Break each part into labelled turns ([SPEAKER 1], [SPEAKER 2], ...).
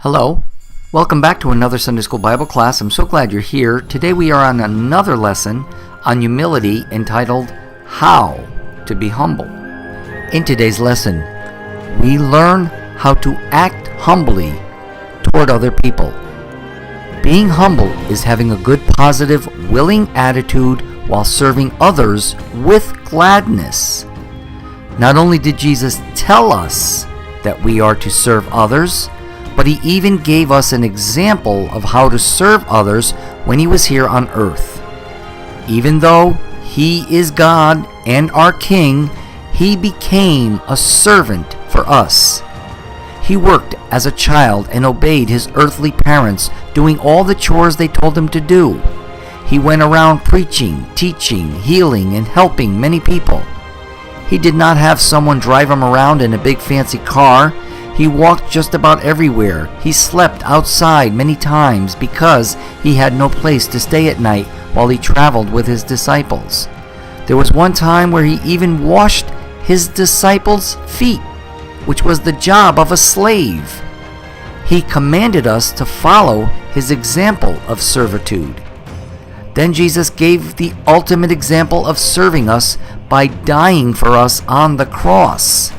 [SPEAKER 1] Hello, welcome back to another Sunday School Bible class. I'm so glad you're here. Today we are on another lesson on humility entitled, How to Be Humble. In today's lesson, we learn how to act humbly toward other people. Being humble is having a good, positive, willing attitude while serving others with gladness. Not only did Jesus tell us that we are to serve others, but he even gave us an example of how to serve others when he was here on earth. Even though he is God and our King, he became a servant for us. He worked as a child and obeyed his earthly parents, doing all the chores they told him to do. He went around preaching, teaching, healing, and helping many people. He did not have someone drive him around in a big fancy car. He walked just about everywhere. He slept outside many times because he had no place to stay at night while he traveled with his disciples. There was one time where he even washed his disciples' feet, which was the job of a slave. He commanded us to follow his example of servitude. Then Jesus gave the ultimate example of serving us by dying for us on the cross.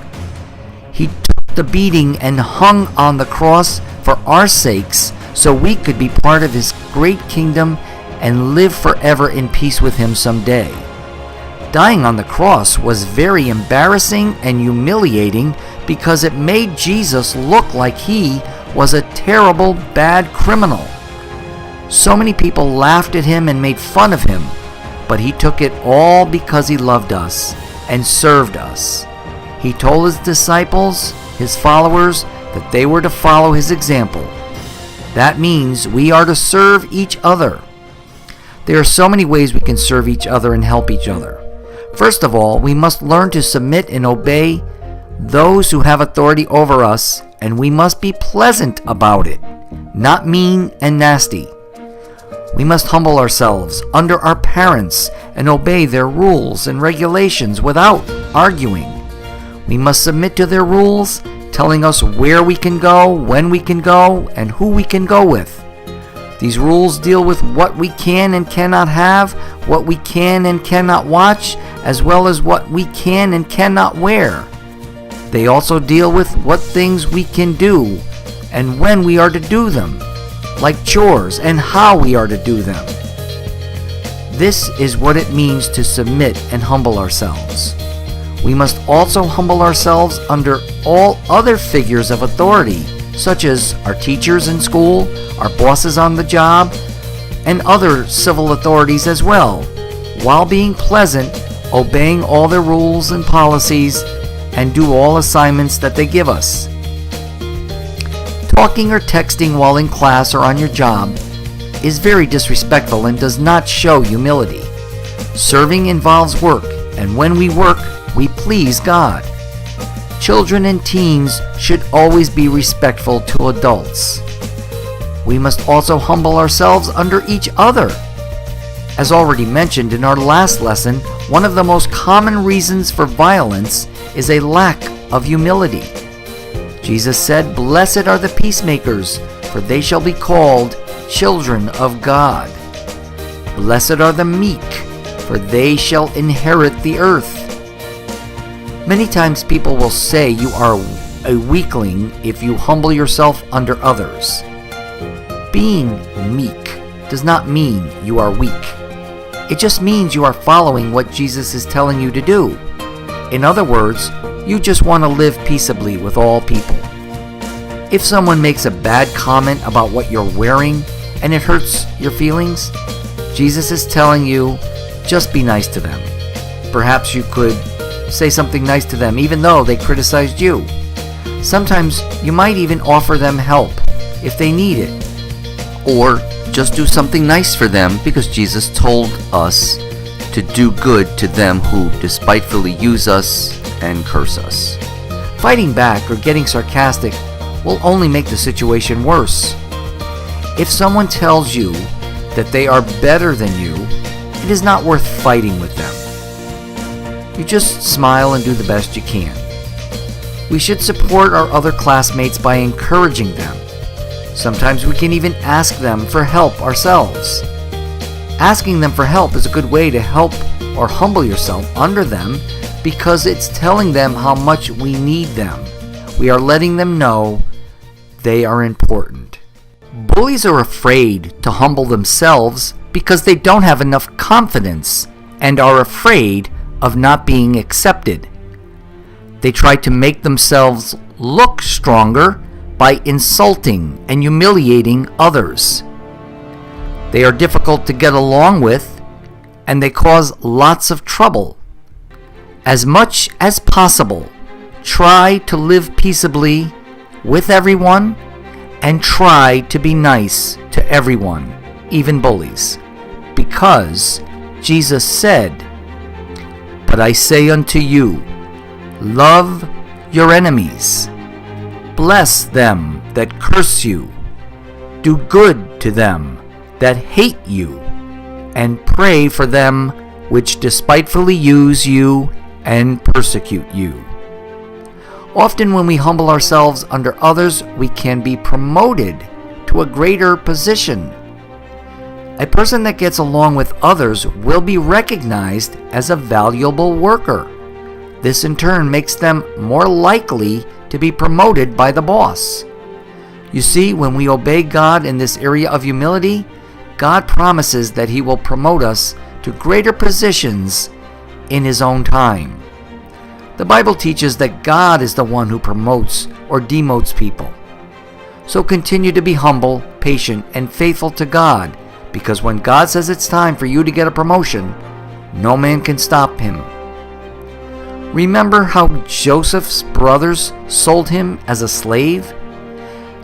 [SPEAKER 1] He took the beating and hung on the cross for our sakes so we could be part of his great kingdom and live forever in peace with him someday. Dying on the cross was very embarrassing and humiliating because it made Jesus look like he was a terrible, bad criminal. So many people laughed at him and made fun of him, but he took it all because he loved us and served us. He told his disciples, his followers, that they were to follow his example. That means we are to serve each other. There are so many ways we can serve each other and help each other. First of all, we must learn to submit and obey those who have authority over us, and we must be pleasant about it, not mean and nasty. We must humble ourselves under our parents and obey their rules and regulations without arguing. We must submit to their rules, telling us where we can go, when we can go, and who we can go with. These rules deal with what we can and cannot have, what we can and cannot watch, as well as what we can and cannot wear. They also deal with what things we can do and when we are to do them, like chores, and how we are to do them. This is what it means to submit and humble ourselves. We must also humble ourselves under all other figures of authority, such as our teachers in school, our bosses on the job, and other civil authorities as well, while being pleasant, obeying all their rules and policies, and do all assignments that they give us. Talking or texting while in class or on your job is very disrespectful and does not show humility. Serving involves work, and when we work, we please God. Children and teens should always be respectful to adults. We must also humble ourselves under each other. As already mentioned in our last lesson, one of the most common reasons for violence is a lack of humility. Jesus said, "Blessed are the peacemakers, for they shall be called children of God. Blessed are the meek, for they shall inherit the earth." Many times people will say you are a weakling if you humble yourself under others. Being meek does not mean you are weak. It just means you are following what Jesus is telling you to do. In other words, you just want to live peaceably with all people. If someone makes a bad comment about what you're wearing and it hurts your feelings, Jesus is telling you, just be nice to them. Perhaps you could say something nice to them even though they criticized you. Sometimes you might even offer them help if they need it. Or just do something nice for them because Jesus told us to do good to them who despitefully use us and curse us. Fighting back or getting sarcastic will only make the situation worse. If someone tells you that they are better than you, it is not worth fighting with them. You just smile and do the best you can. We should support our other classmates by encouraging them. Sometimes we can even ask them for help ourselves. Asking them for help is a good way to help or humble yourself under them because it's telling them how much we need them. We are letting them know they are important. Bullies are afraid to humble themselves because they don't have enough confidence and are afraid of not being accepted. They try to make themselves look stronger by insulting and humiliating others. They are difficult to get along with, and they cause lots of trouble. As much as possible, try to live peaceably with everyone and try to be nice to everyone, even bullies, because Jesus said, "But I say unto you, love your enemies, bless them that curse you, do good to them that hate you, and pray for them which despitefully use you and persecute you." Often when we humble ourselves under others, we can be promoted to a greater position. A person that gets along with others will be recognized as a valuable worker. This in turn makes them more likely to be promoted by the boss. You see, when we obey God in this area of humility, God promises that He will promote us to greater positions in His own time. The Bible teaches that God is the one who promotes or demotes people. So continue to be humble, patient, and faithful to God, because when God says it's time for you to get a promotion, no man can stop Him. Remember how Joseph's brothers sold him as a slave?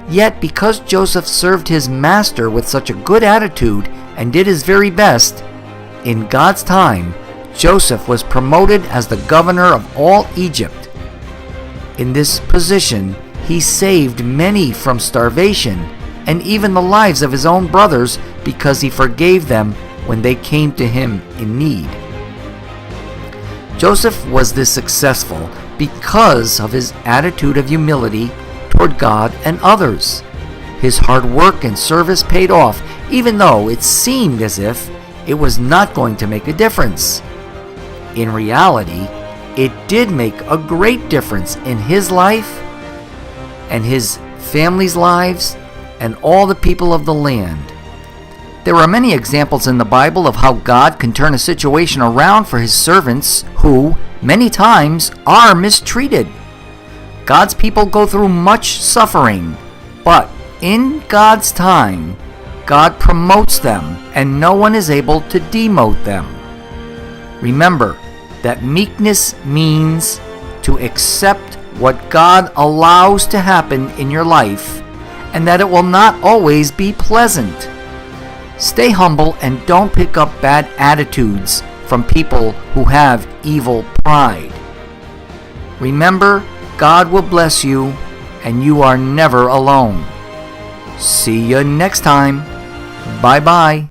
[SPEAKER 1] Yet because Joseph served his master with such a good attitude and did his very best, in God's time, Joseph was promoted as the governor of all Egypt. In this position, he saved many from starvation and even the lives of his own brothers because he forgave them when they came to him in need. Joseph was this successful because of his attitude of humility toward God and others. His hard work and service paid off, even though it seemed as if it was not going to make a difference. In reality, it did make a great difference in his life and his family's lives and all the people of the land. There are many examples in the Bible of how God can turn a situation around for His servants who, many times, are mistreated. God's people go through much suffering, but in God's time, God promotes them and no one is able to demote them. Remember that meekness means to accept what God allows to happen in your life and that it will not always be pleasant. Stay humble and don't pick up bad attitudes from people who have evil pride. Remember, God will bless you and you are never alone. See you next time. Bye-bye.